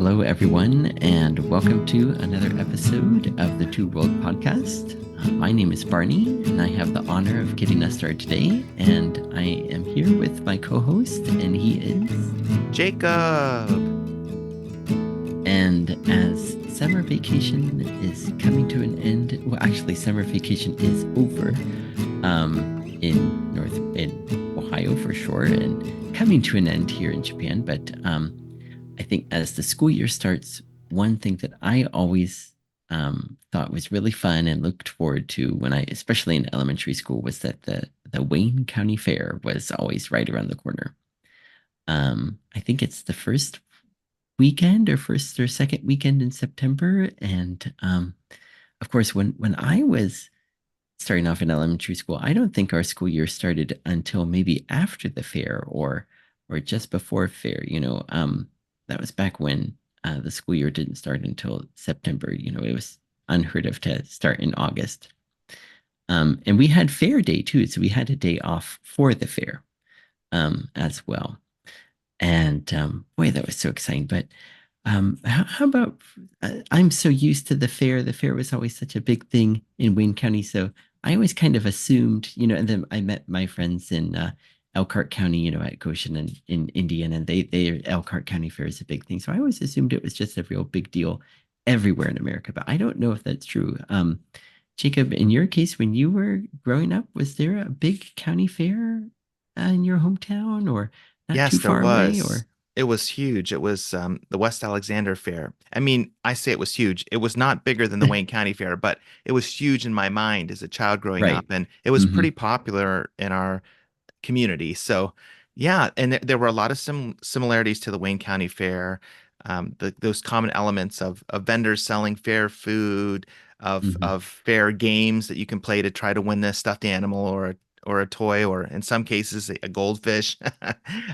Hello, everyone, and welcome to another episode of the Two World Podcast. My name is Barney, and I have the honor of getting us started today. And I am here with my co host, and he is. Jacob. And as summer vacation is coming to an end, well, actually, summer vacation is over in Ohio for sure, and coming to an end here in Japan. But I think as the school year starts, one thing that I always thought was really fun and looked forward to when especially in elementary school, was that the Wayne County Fair was always right around the corner. I think it's the first weekend or first or second weekend in September, and of course, when I was starting off in elementary school, I don't think our school year started until maybe after the fair or just before fair. That was back when the school year didn't start until September. It was unheard of to start in August. And we had fair day too, so we had a day off for the fair as well. And boy, that was so exciting. But how about I'm so used to the fair. The fair was always such a big thing in Wayne County. So I always kind of assumed, and then I met my friends in Elkhart County, at Goshen and in Indiana, and they Elkhart County Fair is a big thing. So I always assumed it was just a real big deal everywhere in America, but I don't know if that's true. Jacob, in your case, when you were growing up, was there a big county fair in your hometown or not too Yes, there far away was. or? It was huge. It was the West Alexander Fair. I mean, I say it was huge. It was not bigger than the Wayne County Fair, but it was huge in my mind as a child growing Right. up, and it was Hmm. pretty popular in our community. So, yeah, and there were a lot of similarities to the Wayne County Fair. Those common elements of vendors selling fair food, Hmm. of fair games that you can play to try to win a stuffed animal or a toy, or in some cases a goldfish,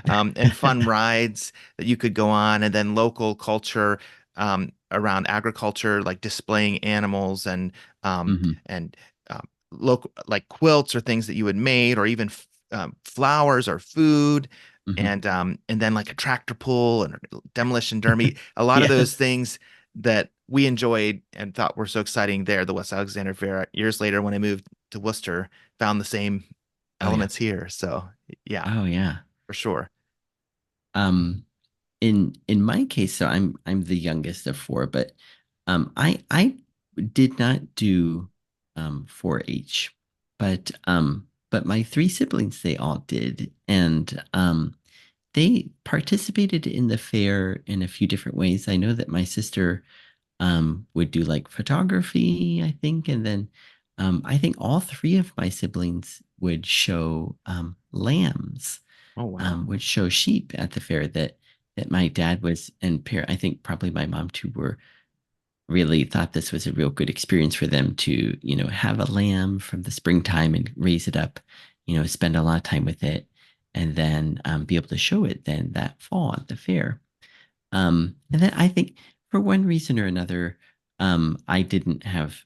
and fun rides that you could go on, and then local culture around agriculture, like displaying animals Hmm. and local like quilts or things that you had made, or even flowers or food, Hmm. and then like a tractor pull and demolition derby. A lot of those Yes. things that we enjoyed and thought were so exciting there, the West Alexander Fair. Years later, when I moved to Worcester, found the same Oh yeah. elements here. So yeah, Oh yeah. for sure. Um, in my case, so I'm the youngest of four, but I did not do 4-H, but my three siblings, they all did, and they participated in the fair in a few different ways. I know that my sister would do like photography, I think, and then I think all three of my siblings would show lambs, Oh wow. would show sheep at the fair that my dad was and I think probably my mom too were really thought this was a real good experience for them to have a lamb from the springtime and raise it up, spend a lot of time with it, and then be able to show it then that fall at the fair. And then I think for one reason or another, I didn't have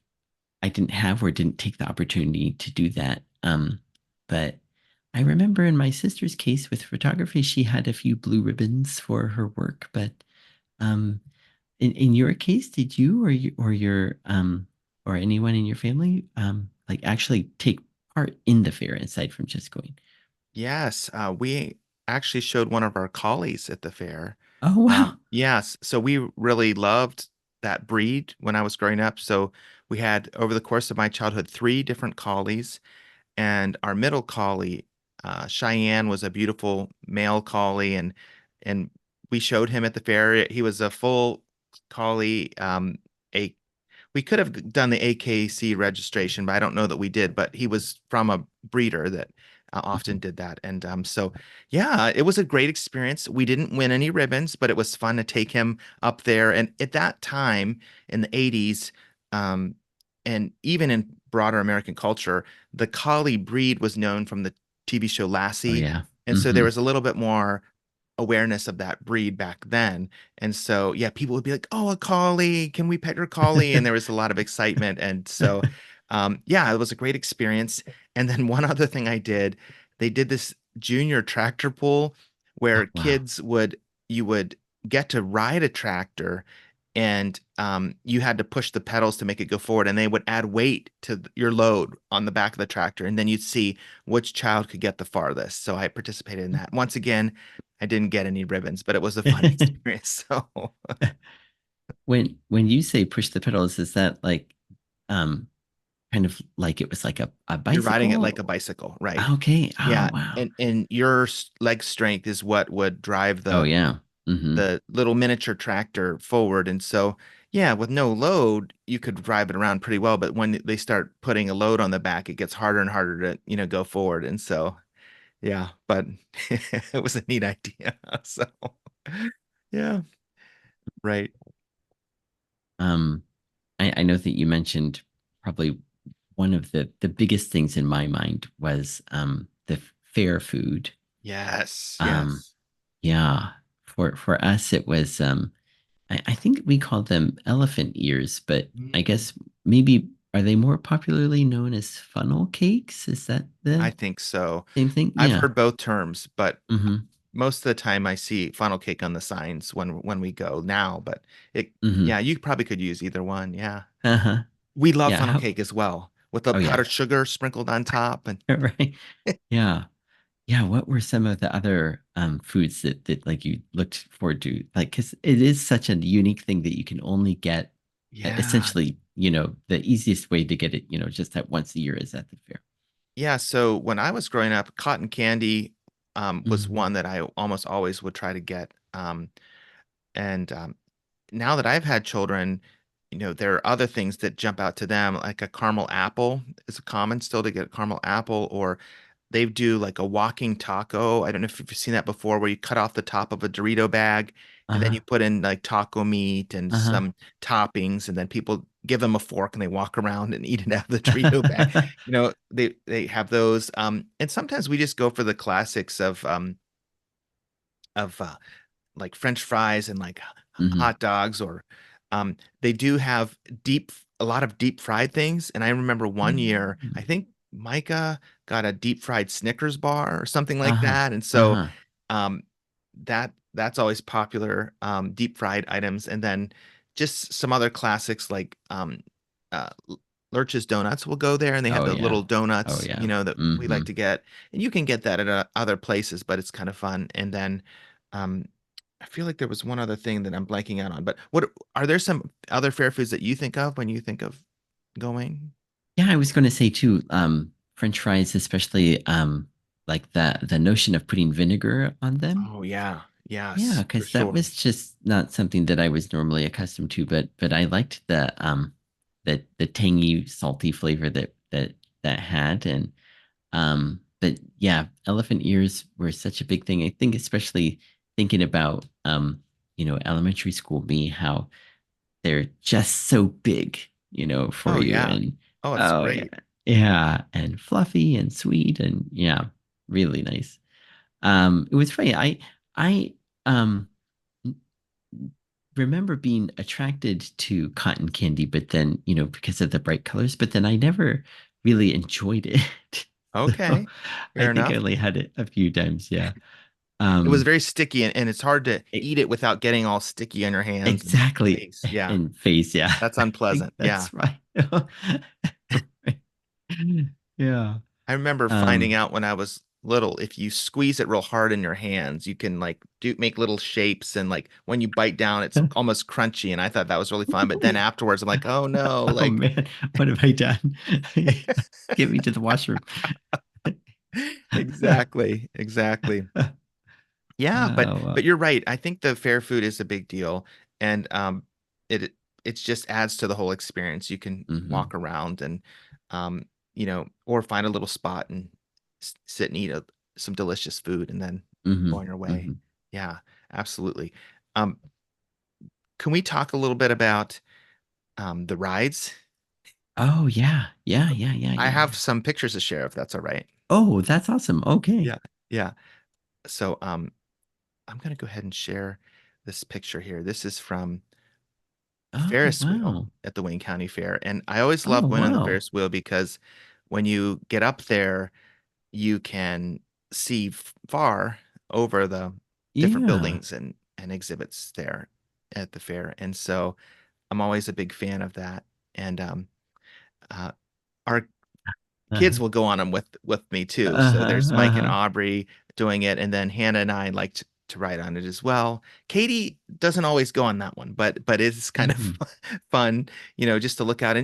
or didn't take the opportunity to do that. But I remember in my sister's case with photography, she had a few blue ribbons for her work. But um, in your case, did you or anyone in your family like actually take part in the fair aside from just going? Yes, we actually showed one of our collies at the fair. Oh wow. Yes, so we really loved that breed when I was growing up. So we had, over the course of my childhood, three different collies, and our middle collie, Cheyenne, was a beautiful male collie, and we showed him at the fair. He was a full collie. A We could have done the AKC registration, but I don't know that we did. But he was from a breeder that often Mhm. did that, and so yeah, it was a great experience. We didn't win any ribbons, but it was fun to take him up there. And at that time in the '80s, um, and even in broader American culture, the collie breed was known from the TV show Oh Lassie, yeah. and so there Hmm. was a little bit more awareness of that breed back then. And so, yeah, people would be like, "Oh, a collie, can we pet your collie?" And there was a lot of excitement. And so, yeah, it was a great experience. And then one other thing I did, they did this junior tractor pull Oh where wow. kids would, you would get to ride a tractor, and you had to push the pedals to make it go forward, and they would add weight to your load on the back of the tractor, and then you'd see which child could get the farthest. So I participated in that. Once again, I didn't get any ribbons, but it was a fun experience. So When you say push the pedals, is that like um kind of like it was like a you're riding it like a bicycle? bicycle, right? Okay. Oh Yeah, wow. and your leg strength is what would drive Oh yeah. Mm-hmm. the little miniature tractor forward. And so, yeah, with no load, you could drive it around pretty well. But when they start putting a load on the back, it gets harder and harder to, go forward. And so, yeah, but it was a neat idea. So, yeah, right. Um, I know that you mentioned probably one of the biggest things in my mind was the fair food. Yes, Um, yes. yeah, for us it was I think we called them elephant ears, but I Mm, guess maybe are they more popularly known as funnel cakes? Is that I the think so. same thing? I've Yeah. heard both terms, but Mm-hmm. most of the time I see funnel cake on the signs when we go now. But it, Mm-hmm. yeah, you probably could use either one. Yeah. Uh-huh. We love Yeah. funnel How? cake as well, with the Oh yeah. powdered sugar sprinkled on top. And Right. Yeah. Yeah, what were some of the other foods that like you looked forward to? Like, because it is such a unique thing that you can only get yeah, essentially, the easiest way to get it, just that once a year is at the fair. yeah. So when I was growing up, cotton candy was Hmm. one that I almost always would try to get. And now that I've had children, there are other things that jump out to them, like a caramel apple is common still to get a caramel apple, or they do like a walking taco. I don't know if you've seen that before, where you cut off the top of a Dorito bag and then Uh-huh. you put in like taco meat and Uh-huh. some toppings, and then people give them a fork and they walk around and eat it out of the Dorito bag. They have those. And sometimes we just go for the classics of like French fries and like Hmm. hot dogs, or they do have a lot of deep fried things. And I remember one year, I think Micah got a deep fried Snickers bar or something like Uh-huh. that. And so Uh-huh. um, that's always popular, deep fried items. And then just some other classics like uh, Lurch's Donuts will go there, and they have Oh the yeah. little Oh donuts, yeah. that we like Hmm. to get. And you can get that at other places, but it's kind of fun. And then um, I feel like there was one other thing that I'm blanking out on. But what are there some other fair foods that you think of when you think of going? Yeah, I was going to say too, French fries, especially like the notion of putting vinegar on them. Oh yeah, Yeah, yes, for because that sure. was just not something that I was normally accustomed to, but I liked the tangy, salty flavor that had. And but yeah, elephant ears were such a big thing. I think especially thinking about elementary school me, how they're just so big, for Oh you. yeah. And Oh, it's oh yeah. great. Yeah, and fluffy and sweet and yeah, really nice. It was funny. I um remember being attracted to cotton candy, but then, because of the bright colors, but then I never really enjoyed it. So Okay, I fair think I enough. only had it a few times. Yeah. It was Um, very sticky, and it's hard to e- eat it without getting all sticky on your hands and exactly. face. Yeah, And face. Yeah. that's I think unpleasant. Yeah. that's right. Right. Yeah. I remember finding Um, out when I was little, if you squeeze it real hard in your hands, you can like do make little shapes, and like when you bite down, it's almost crunchy. And I thought that was really fun. But then afterwards, I'm like, oh no, oh like man, what have I done? Get me to the washroom. exactly, exactly. Yeah, but Oh, you're right. I think the fair food is a big deal, and it it just adds to the whole experience. You can mm-hmm, walk around and or find a little spot and sit and eat some delicious food, and then mm-hmm, go on your way. mm-hmm. Yeah, absolutely. Um, can we talk a little bit about the rides? Oh yeah, yeah, yeah, yeah, I yeah, have yeah. some pictures to share if that's all right. Oh, that's awesome. Okay. Yeah, yeah. So I'm gonna go ahead and share this picture here. This is from Oh Ferris wheel wow. at the Wayne County Fair. And I always Oh love going on the wow. Ferris wheel because when you get up there, you can see far over the different Yeah. buildings. And and exhibits there at the fair. And so I'm always a big fan of that. And uh, our kids Uh-huh. will go on them with me too. So Uh-huh. there's Mike and Uh-huh. Aubrey doing it, and then Hannah and I like to ride on it as well. Katie doesn't always go on that one, but it's kind of Hmm. fun, just to look out.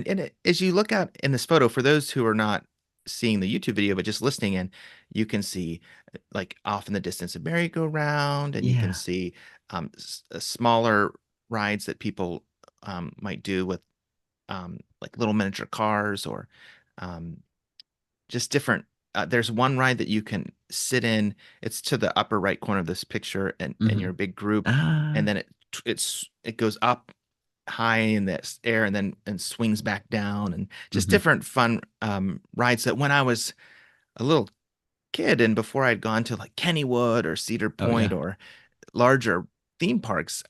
As you look out in this photo, for those who are not seeing the YouTube video but just listening in, you can see like off in the distance a merry-go-round, and you can Yeah. see smaller rides that people might do with like little miniature cars or um, just different. There's one ride that you can sit in. It's to the upper right corner of this picture, and Hmm. you're a big group, and Ah. then it goes up high in this air and then and swings back down, and just Hmm. different fun rides that when I was a little kid and before I'd gone to like Kennywood or Cedar Oh Point yeah. or larger theme parks,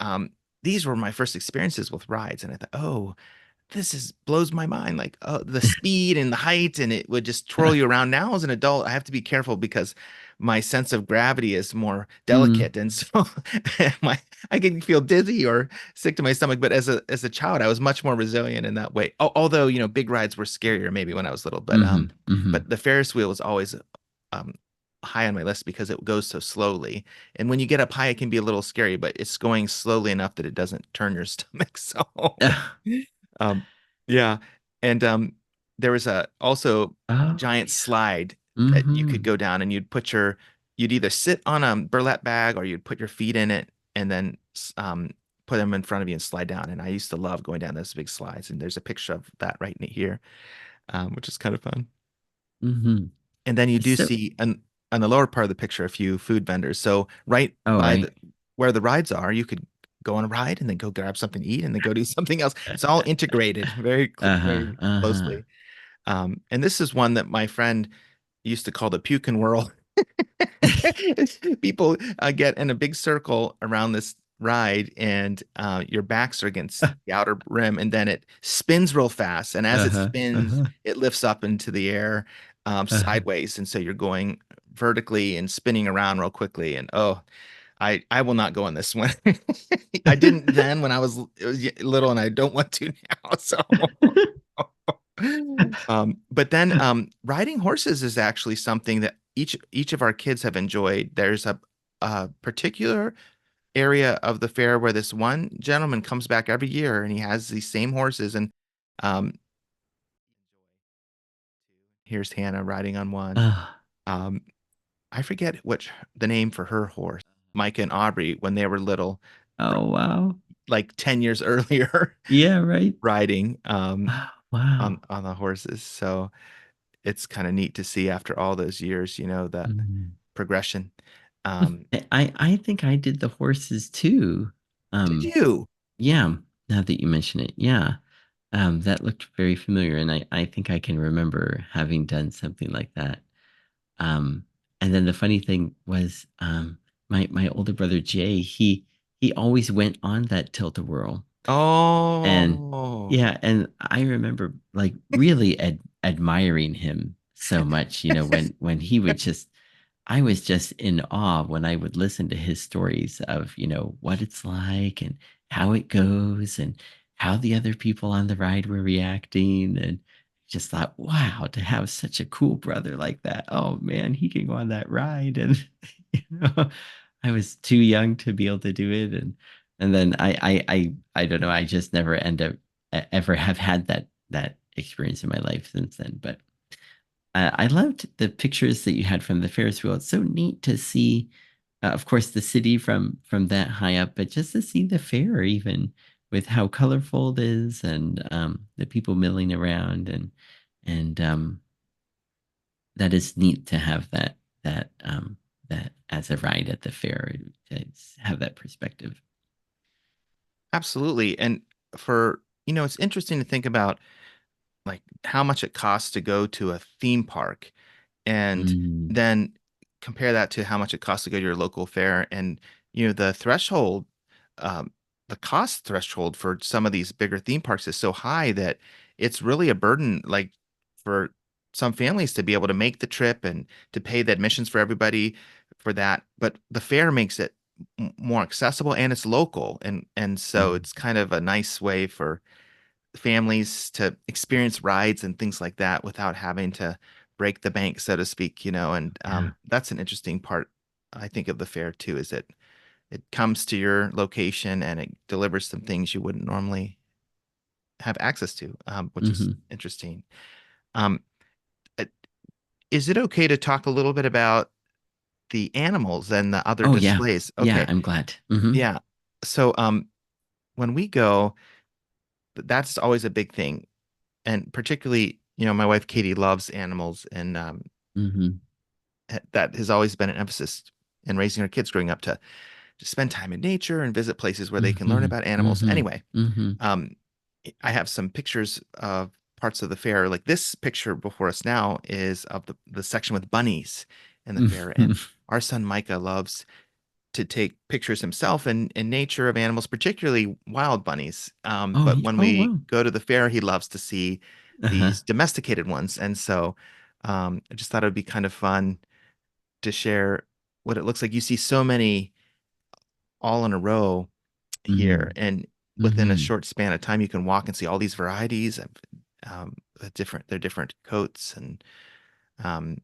these were my first experiences with rides, and I thought, oh, this is blows my mind, like the speed and the height, and it would just twirl you around. Now as an adult I have to be careful because my sense of gravity is more Mm. delicate, and so my I can feel dizzy or sick to my stomach, but as a child I was much more resilient in that way. Although big rides were scarier maybe when I was little, Hmm. Hmm. but the Ferris wheel is always um high on my list because it goes so slowly, and when you get up high it can be a little scary, but it's going slowly enough that it doesn't turn your stomach. So um, yeah, and there was a also a Oh giant yeah. slide that you could Hmm. go down, and you'd either sit on a burlap bag or you'd put your feet in it and then put them in front of you and slide down. And I used to love going down those big slides. And there's a picture of that right here, which is kind of fun. Hmm. And then you do So, see on the lower part of the picture a few food vendors. So right oh by right. the where the rides are, you could go on a ride and then go grab something to eat and then go do something else. It's all integrated Uh-huh. very Uh-huh. closely. And this is one that my friend used to call the puke and whirl. People get in a big circle around this ride, and your backs are against the outer rim, and then it spins real fast. And as it Uh-huh. spins, Uh-huh. it lifts up into the air Uh-huh. sideways, and so you're going vertically and spinning around real quickly. And oh, I will not go on this one. I didn't then when I was little, and I don't want to now. So. But then riding horses is actually something that each of our kids have enjoyed. There's a particular area of the fair where this one gentleman comes back every year and he has these same horses. And um, here's Hannah riding on one. Ah. Um, I forget which the name for her horse, Micah and Aubrey, when they were little, Oh wow. like 10 years earlier, Yeah, right. riding Oh, wow. on the horses. So it's kind of neat to see after all those years, that Mhm. progression. Um, I think I did the horses too. did Um, you? yeah, now that you mention it, yeah. That looked very familiar, and I think I can remember having done something like that. Um, and then the funny thing was, my older brother Jay, he always went on that tilt-a-whirl. And Oh, yeah, and I remember like really admiring him so much, when he would just I was just in awe when I would listen to his stories of, what it's like and how it goes and how the other people on the ride were reacting, and just thought, wow, to have such a cool brother like that. Oh man, he can go on that ride. And you know, I was too young to be able to do it. And then I don't know, I just never end up ever have had that experience in my life since then. But I loved the pictures that you had from the Ferris wheel. It's so neat to see, of course, the city from that high up, but just to see the fair, even with how colorful it is, and the people milling around, and that is neat to have that as a ride at the fair, to have that perspective. absolutely. And it's interesting to think about like how much it costs to go to a theme park and Mm. then compare that to how much it costs to go to your local fair. And the threshold, um, the cost threshold for some of these bigger theme parks is so high that it's really a burden, like for some families to be able to make the trip and to pay the admissions for everybody for that. But the fair makes it more accessible and it's local, and so Mhm. it's kind of a nice way for families to experience rides and things like that without having to break the bank, so to speak, and Yeah. that's an interesting part, I think, of the fair too, is it comes to your location and it delivers some things you wouldn't normally have access to, which is Mhm. interesting. Um, uh, is it okay to talk a little bit about the animals and the other Oh, yeah. displays? Yeah, Okay. I'm glad. Mhm. Yeah. So, when we go, that's always a big thing. And particularly, my wife Katie loves animals, and Mhm. that has always been an emphasis in raising her kids growing up to spend time in nature and visit places where they can learn Mhm. about animals. Mhm. Anyway, Mhm. um, I have some pictures of parts of the fair. Like this picture before us now is of the section with bunnies in the fair. And Mhm. our son Micah loves to take pictures himself in nature of animals, particularly wild bunnies. Oh, But when oh, we wow. go to the fair, he loves to see Uh-huh. these domesticated ones. And so I just thought it would be kind of fun to share what it looks like. You see so many all in a row here, Mhm. and within a Mhm. short span of time, you can walk and see all these varieties of their different coats, and um,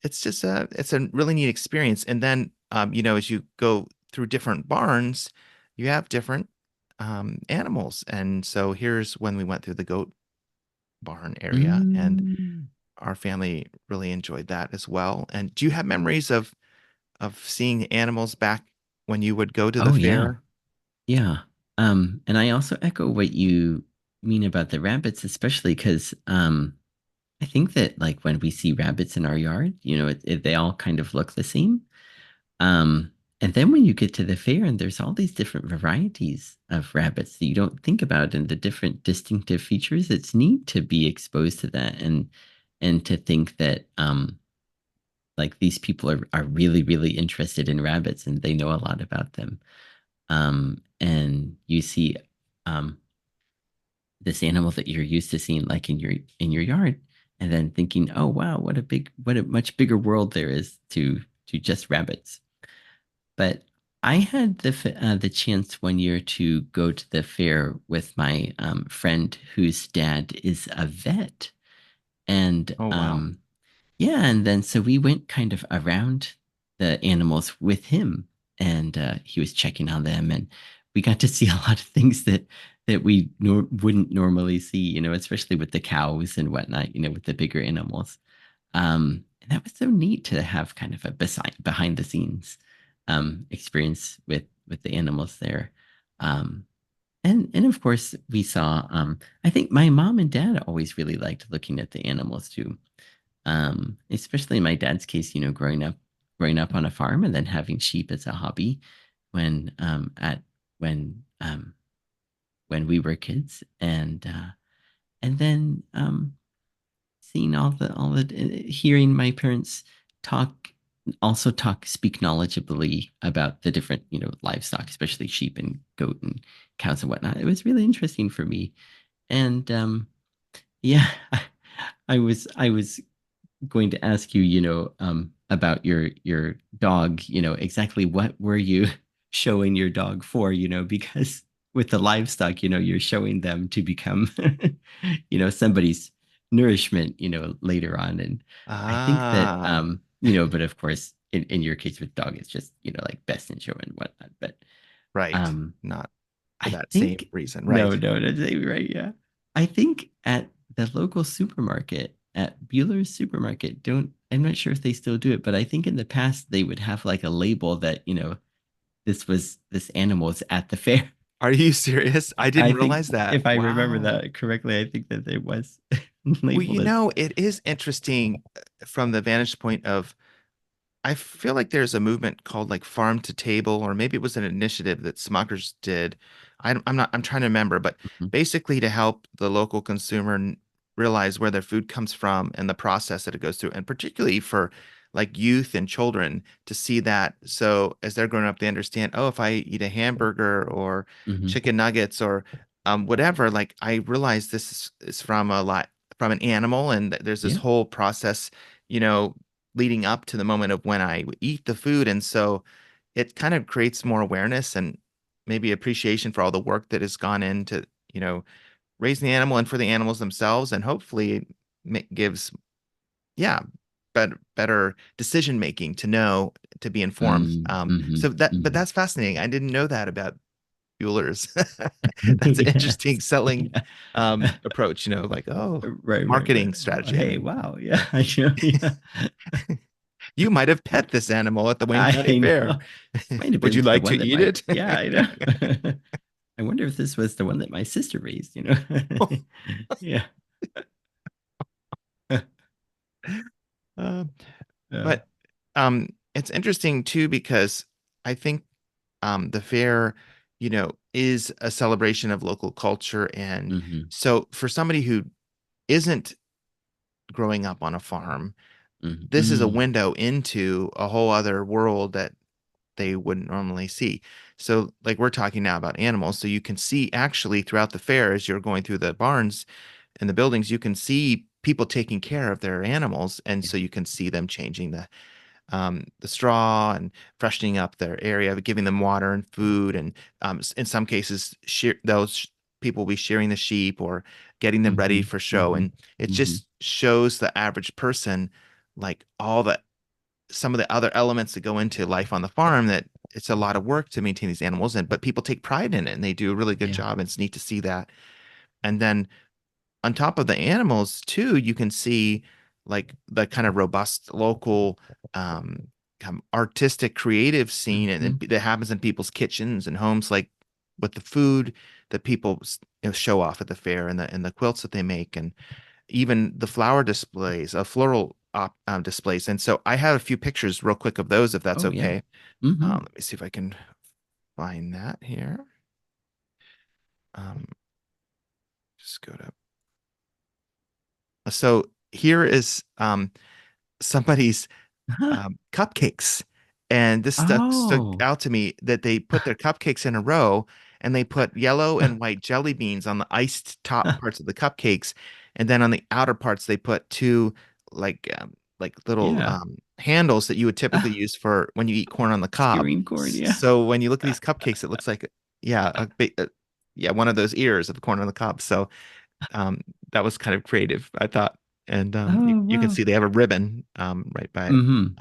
it's a really neat experience. And then as you go through different barns, you have different animals. And so here's when we went through the goat barn area, and Mm. our family really enjoyed that as well. And do you have memories of seeing animals back when you would go to the Oh, yeah. fair? Yeah. And I also echo what you mean about the rabbits, especially because I think that like when we see rabbits in our yard, they all kind of look the same. Um, and then when you get to the fair and there's all these different varieties of rabbits that you don't think about and the different distinctive features, it's neat to be exposed to that and to think that like these people are really, really interested in rabbits and they know a lot about them. And you see um this animal that you're used to seeing like in your yard and then thinking, oh wow, what a much bigger world there is to just rabbits. But I had the chance one year to go to the fair with my friend whose dad is a vet, and Oh, wow. yeah, and then so we went kind of around the animals with him, and he was checking on them, and we got to see a lot of things that we wouldn't normally see, especially with the cows and whatnot, with the bigger animals. And that was so neat to have kind of a behind the scenes experience with the animals there. Um, and of course we saw I think my mom and dad always really liked looking at the animals too. Especially in my dad's case, growing up on a farm and then having sheep as a hobby when at when we were kids and then seeing hearing my parents talk speak knowledgeably about the different livestock, especially sheep and goat and cows and whatnot. It was really interesting for me. And yeah, I was going to ask you, about your dog, exactly what were you showing your dog for, because with the livestock, you're showing them to become, somebody's nourishment, later on. And I think that, Ah, but of course, in your case with dog, it's just, like best in show and whatnot. But right. um, Not for I that same think reason, no, right? no, that's right. Yeah, I think at the local supermarket at Bueller's Supermarket, don't I'm not sure if they still do it, but I think in the past they would have like a label that this animal is at the fair. Are you serious? I I didn't think realize that. if I remember Wow. that correctly, I think that it was Well, labeled as it is interesting from the vantage point of I feel like there's a movement called like farm to table, or maybe it was an initiative that Smuckers did. I'm trying to remember, but Mhm, basically to help the local consumer realize where their food comes from and the process that it goes through, and particularly for like youth and children to see that. So as they're growing up, they understand, oh, if I eat a hamburger or mhm. chicken nuggets or whatever, like I realize this is from a lot from an animal, and there's this Yeah. whole process, you know leading up to the moment of when I eat the food. And so it kind of creates more awareness and maybe appreciation for all the work that has gone into, you know, raising the animal and for the animals themselves, and hopefully gives, yeah, better decision making to know, to be informed. So but Mm-hmm. that's fascinating. I didn't know that about Bueller's. That's an interesting Yes. selling Yeah. approach, like, oh, Right, right, right. marketing Oh, strategy. I hey, mean, wow. Yeah, I know. Yeah. you might have pet this animal at the Wayne County I Fair. know. Might have Would you been the like to one that eat my, it? yeah, I know. I wonder if this was the one that my sister raised. Yeah. Uh, Yeah. but it's interesting too because I think the fair, is a celebration of local culture. And Mm-hmm. so for somebody who isn't growing up on a farm, this is a Mm-hmm. window into a whole other world that they wouldn't normally see. So, like we're talking now about animals, so you can see actually throughout the fair as you're going through the barns and the buildings, you can see people taking care of their animals, and Yeah. so you can see them changing the straw and freshening up their area, giving them water and food, and in some cases, those people will be shearing the sheep or getting them ready Mm-hmm. for show, Mm-hmm. and it Mm-hmm. just shows the average person like all the some of the other elements that go into life on the farm, that it's a lot of work to maintain these animals, and but people take pride in it and they do a really good Yeah. job, and it's neat to see that. And then on top of the animals too, you can see like the kind of robust local kind of artistic creative scene, and Mm-hmm. that happens in people's kitchens and homes, like with the food that people show off at the fair, and the quilts that they make, and even the flower displays, floral displays. And so I have a few pictures real quick of those, if that's Oh, yeah. okay. Mm-hmm. Let me see if I can find that here. Um, just go to, so here is somebody's Huh? cupcakes. And this stuck Oh. out to me, that they put their cupcakes in a row, and they put yellow and white jelly beans on the iced top parts of the cupcakes. And then on the outer parts, they put two like little Yeah. handles that you would typically Ah, use for when you eat corn on the cob. skewing corn. Yeah. So when you look at these cupcakes, it looks like, yeah, yeah, one of those ears of corn on the cob. So um, that was kind of creative, I thought. And Oh, you can wow. see they have a ribbon right by it. Mm-hmm.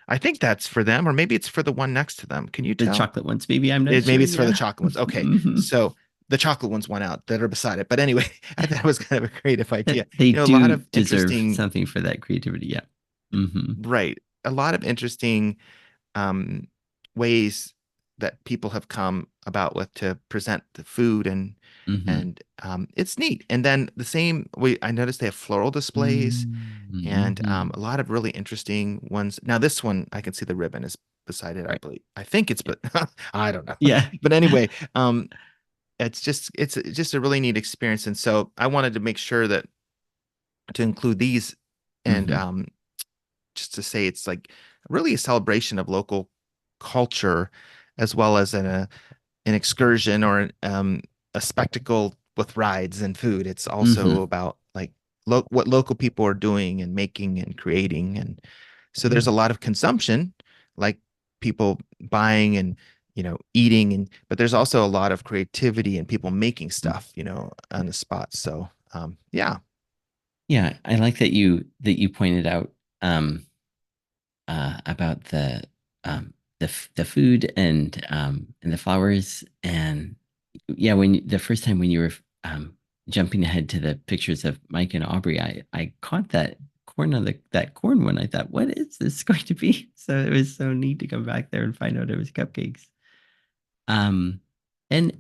I think that's for them, or maybe it's for the one next to them. Can you The tell? chocolate ones, maybe. I'm not sure. Maybe it's for the Yeah. chocolate ones. Okay, Mm-hmm. so the chocolate ones went out that are beside it. But anyway, I thought it was kind of a creative idea. They A lot do of deserve interesting, something for that creativity. Yeah. Mm-hmm. right? A lot of interesting um, ways that people have come about with to present the food, Mm-hmm. and it's neat. And then the same way, I noticed they have floral displays and Mm-hmm. a lot of really interesting ones. Now, this one, I can see the ribbon is beside it, I Right. believe. I think it's, Yeah. but I don't know. Yeah. But anyway, it's just a really neat experience. And so I wanted to make sure that to include these, and Mm-hmm. just to say it's like really a celebration of local culture, as well as an excursion, or a spectacle with rides and food. It's also Mm-hmm. about like what local people are doing and making and creating. And so Yeah. there's a lot of consumption, like people buying and eating, but there's also a lot of creativity and people making Mm. stuff, on the spot. So yeah. Yeah. I like that you pointed out um about the food and the flowers. And yeah, the first time when you were jumping ahead to the pictures of Mike and Aubrey, I caught that corn on that corn one. I thought, what is this going to be? So it was so neat to come back there and find out it was cupcakes. Um, and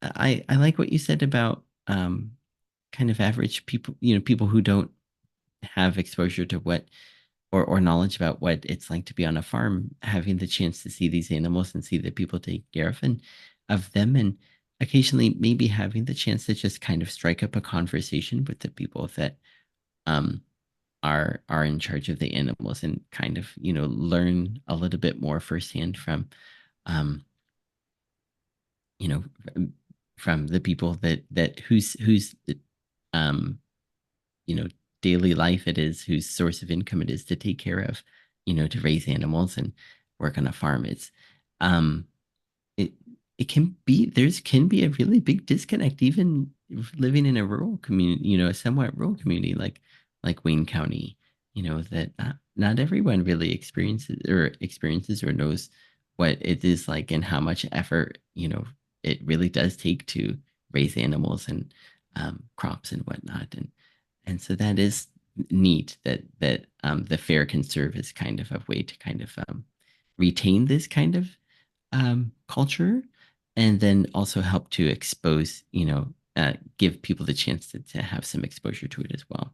I like what you said about kind of average people, people who don't have exposure to what or knowledge about what it's like to be on a farm, having the chance to see these animals and see the people take care of them, and occasionally maybe having the chance to just kind of strike up a conversation with the people that um are in charge of the animals, and kind of learn a little bit more firsthand um you know from the people that whose um you know daily life it is, whose source of income it is to take care of, to raise animals. And work on a farm. Um, it it can be there's can be a really big disconnect even living in a rural community, a somewhat rural community like Wayne County, that not everyone really experiences or knows what it is like and how much effort, it really does take to raise animals and crops and whatnot. And so that is neat that the fair can serve as kind of a way to kind of retain this kind of culture, and then also help to expose, give people the chance to have some exposure to it as well.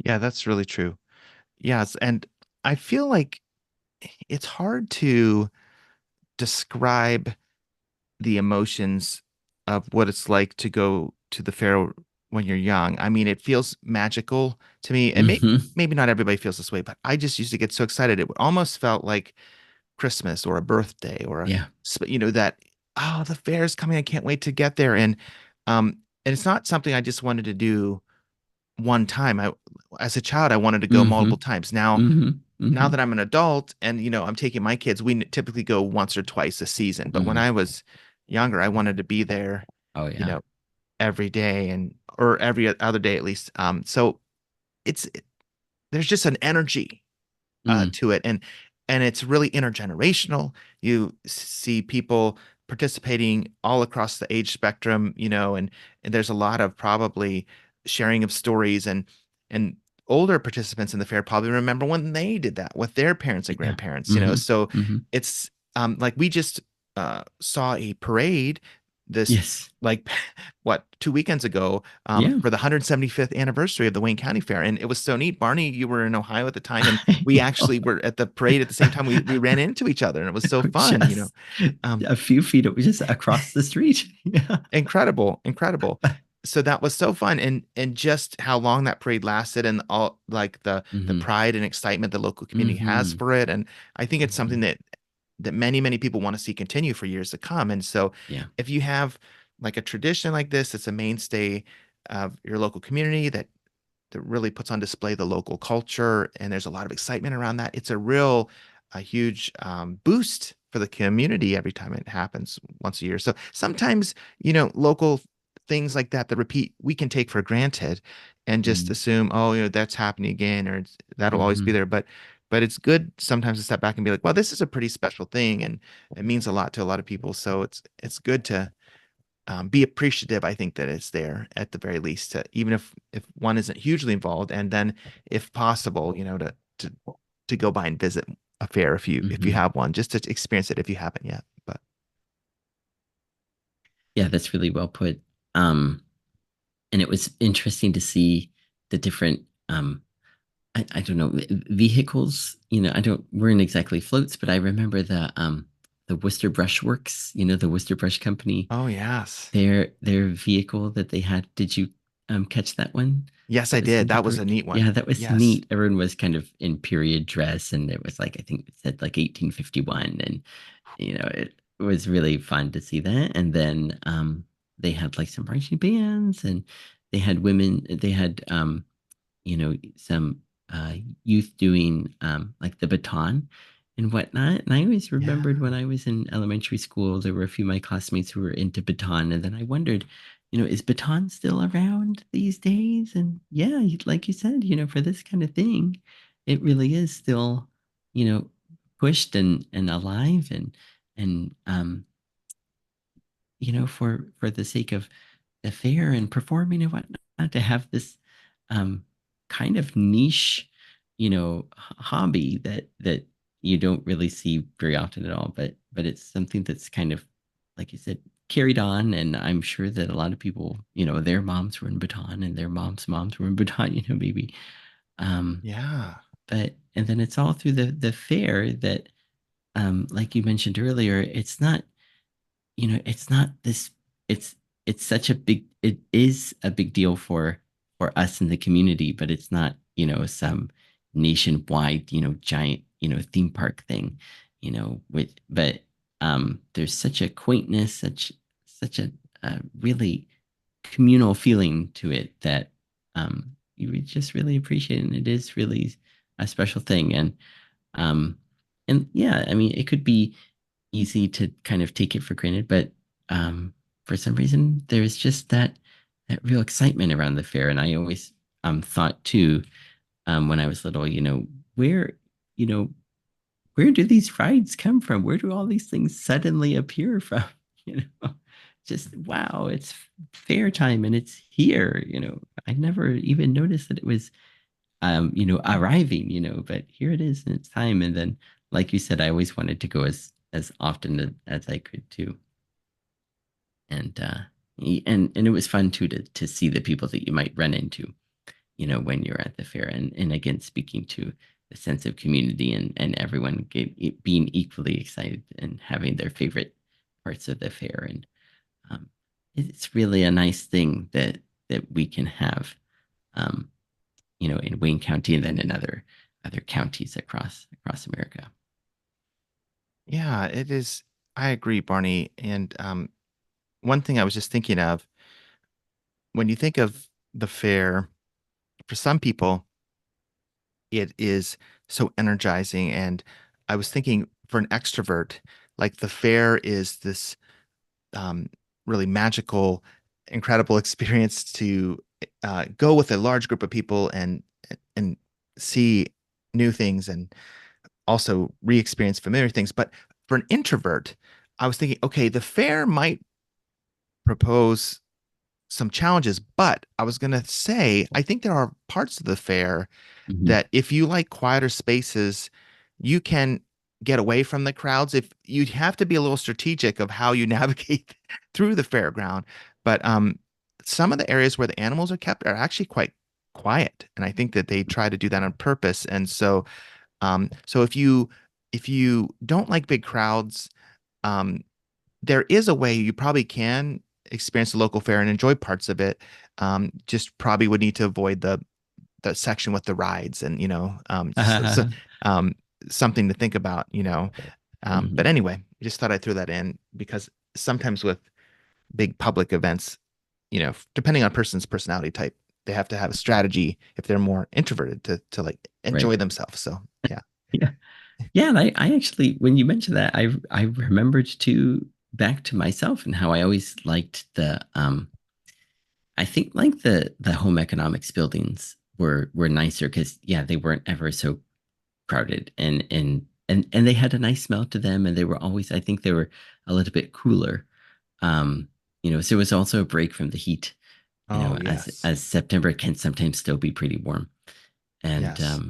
Yeah, that's really true. Yes, and I feel like it's hard to describe the emotions of what it's like to go to the fair when you're young. I mean, it feels magical to me, and Hmm. maybe not everybody feels this way, but I just used to get so excited. It almost felt like Christmas or a birthday or Yeah. that, oh, the fair's coming. I can't wait to get there. And it's not something I just wanted to do one time. As a child, I wanted to go Hmm. multiple times. Now Hmm. that I'm an adult and I'm taking my kids, we typically go once or twice a season. But when Hmm. I was younger, I wanted to be there, Oh you yeah. know, every day and or every other day at least. So it's there's just an energy Mm. to it, and it's really intergenerational. You see people participating all across the age spectrum, and there's a lot of probably sharing of stories, and older participants in the fair probably remember when they did that with their parents and Yeah. grandparents, Hmm. so Hmm. it's like we just saw a parade this Yes. like what 2 weekends ago Yeah. for the 175th anniversary of the Wayne County Fair, and it was so neat. Barney, you were in Ohio at the time, and I we know. actually were at the parade at the same time. We ran into each other, and it was so fun. Just Um, a few feet, it was just across the street. Yeah. incredible, incredible. So that was so fun, and just how long that parade lasted, and all like the Hmm. pride and excitement the local community has Hmm. for it, and I think it's Hmm. something that many people want to see continue for years to come. And so, Yeah. if you have like a tradition like this, it's a mainstay of your local community that really puts on display the local culture, and there's a lot of excitement around that. It's a huge boost for the community every time it happens once a year. So sometimes, local things like that repeat, we can take for granted and just assume, oh, that's happening again, or that'll always be Hmm. there. But it's good sometimes to step back and be like, well, this is a pretty special thing, and it means a lot to a lot of people. So it's good to be appreciative. I think that it's there at the very least, even if one isn't hugely involved, and then if possible, to go by and visit a fair if you Hmm. have one, just to experience it if you haven't yet. But Yeah, that's really well put. Um, and it was interesting to see the different I don't know vehicles. I don't weren't exactly floats, but I remember the Worcester Brush Works, the Worcester Brush Company, oh yes, their vehicle that they had. Did you catch that one? yes, I That was in did. the That was a parade. neat Yeah, one. that was Yes, neat. Everyone was kind of in period dress, and it was like I think it said like 1851, and it was really fun to see that. And then they had like some marching bands, and they had women. They had some uh, youth doing like the baton and whatnot. And I always remembered yeah, when I was in elementary school, there were a few of my classmates who were into baton. And then I wondered, is baton still around these days? And yeah, like you said, for this kind of thing, it really is still, you know, pushed and alive and for the sake of the fair and performing and whatnot, to have this um, kind of niche, hobby that you don't really see very often at all. But it's something that's kind of, like you said, carried on. And I'm sure that a lot of people, their moms were in baton and their moms were in baton, maybe. Um, yeah, but and then it's all through the fair that, like you mentioned earlier, it's not this it's it's such a big it is a big deal for us in the community, but it's not, some nationwide, giant, theme park thing, with but there's such a quaintness, such a really communal feeling to it that you would just really appreciate it. And it is really a special thing. And And yeah, I mean, it could be easy to kind of take it for granted, but for some reason, there's just that real excitement around the fair. And I always thought too, when I was little, where, you know, where do these rides come from? Where do all these things suddenly appear from? You know, just wow, it's fair time and it's here. I never even noticed that it was arriving, but here it is and it's time. And then, like you said, I always wanted to go as often as I could too. And it was fun too to see the people that you might run into, when you're at the fair. And again, speaking to the sense of community and everyone being equally excited and having their favorite parts of the fair. And um, it's really a nice thing that we can have. Um, in Wayne County and then in other counties across America. Yeah, it is. I agree, Barney. And one thing I was just thinking of when you think of the fair, for some people, it is so energizing. And I was thinking for an extrovert, like the fair is this um, really magical, incredible experience to go with a large group of people and see new things and also re-experience familiar things. But for an introvert, I was thinking, okay, the fair might propose some challenges, but I was going to say, I think there are parts of the fair Hmm. that if you like quieter spaces, you can get away from the crowds. If you have to be a little strategic of how you navigate through the fairground, but some of the areas where the animals are kept are actually quite quiet, and I think that they try to do that on purpose. And so if you don't like big crowds, um, there is a way you probably can experience the local fair and enjoy parts of it. Just probably would need to avoid the section with the rides and so um, something to think about. But Hmm. anyway, I just thought I'd throw that in because sometimes with big public events, depending on a person's personality type, they have to have a strategy if they're more introverted to like Right. enjoy themselves. So yeah. Yeah. Yeah. And I actually, when you mentioned that, I remembered too back to myself and how I always liked I think like the home economics buildings were nicer because yeah, they weren't ever so crowded and they had a nice smell to them and they were always, I think they were a little bit cooler. Um, so it was also a break from the heat, Oh, as yes. September can sometimes still be pretty warm. And Yes.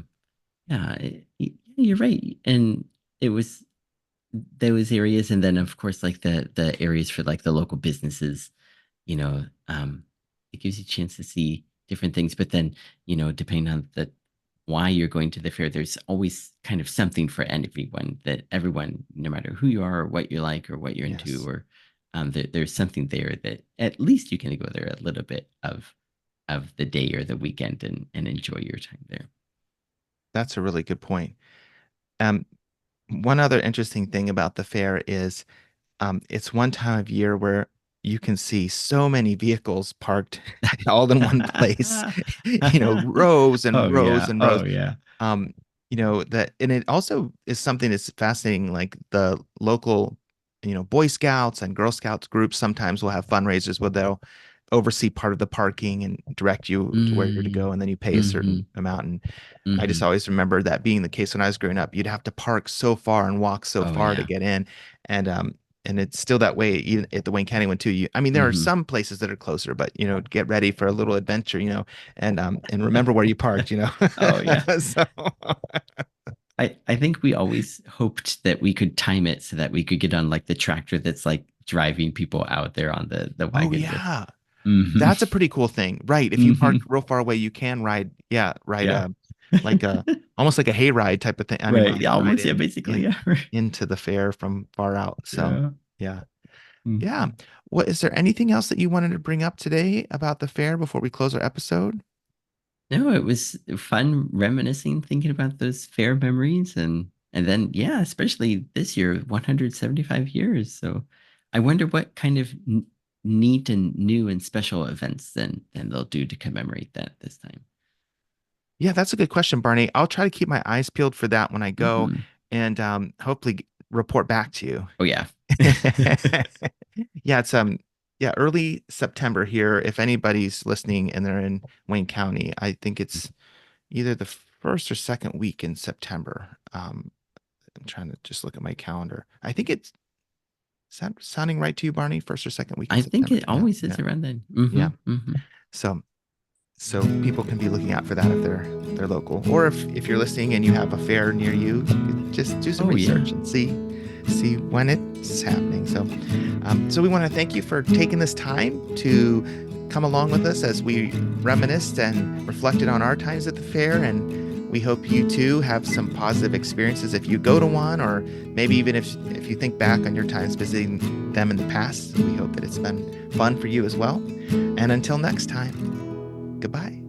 yeah, you're right. And it was those areas, and then of course like the areas for like the local businesses, you know, it gives you a chance to see different things. But then, depending on the why you're going to the fair, there's always kind of something for everyone that everyone, no matter who you are or what you like or what you're into, Yes. or there's something there that at least you can go there a little bit of the day or the weekend and enjoy your time there. That's a really good point. Um, One other interesting thing about the fair is it's one time of year where you can see so many vehicles parked all in one place, rows and Oh rows yeah. and rows. Oh yeah. Um, that, and it also is something that's fascinating. Like the local, Boy Scouts and Girl Scouts groups sometimes will have fundraisers where they'll oversee part of the parking and direct you to where you're to Mm, go, and then you pay a certain mm-hmm, amount. And I just mm-hmm. always remember that being the case when I was growing up. You'd have to park so far and walk so Oh far to yeah. get in, and it's still that way even at the Wayne County one too. I mean, there are Mm-hmm. some places that are closer, but get ready for a little adventure, and remember where you parked. Oh yeah. So I think we always hoped that we could time it so that we could get on like the tractor that's like driving people out there on the oh wagon with. yeah, Hmm. that's a pretty cool thing, right? If you park Hmm. real far away, you can ride, yeah, ride Yeah. like a almost like a hayride type of thing. I mean, Right. Yeah, ride almost. Yeah, in basically. Yeah. into the fair from far out. So Yeah. yeah. Yeah. Mhm. What is there anything else that you wanted to bring up today about the fair before we close our episode? No, it was fun reminiscing, thinking about those fair memories, and then yeah, especially this year, 175 years. So I wonder what kind of neat and new and special events then they'll do to commemorate that this time. Yeah, that's a good question, Barney. I'll try to keep my eyes peeled for that when I go. Hmm. and hopefully report back to you. Oh yeah. Yeah, it's yeah, early September here. If anybody's listening and they're in Wayne County, I think it's either the first or second week in September. I'm trying to just look at my calendar. I think it's is that sounding right to you, Barney? First or second week in I think September? it Yeah, always yeah, is around then. yeah. Hmm. So so people can be looking out for that if they're local, or if you're listening and you have a fair near you, you can just do some Oh yeah. research and see when it's happening. So we want to thank you for taking this time to come along with us as we reminisced and reflected on our times at the fair. And we hope you too have some positive experiences if you go to one, or maybe even if you think back on your times visiting them in the past. We hope that it's been fun for you as well. And until next time, goodbye.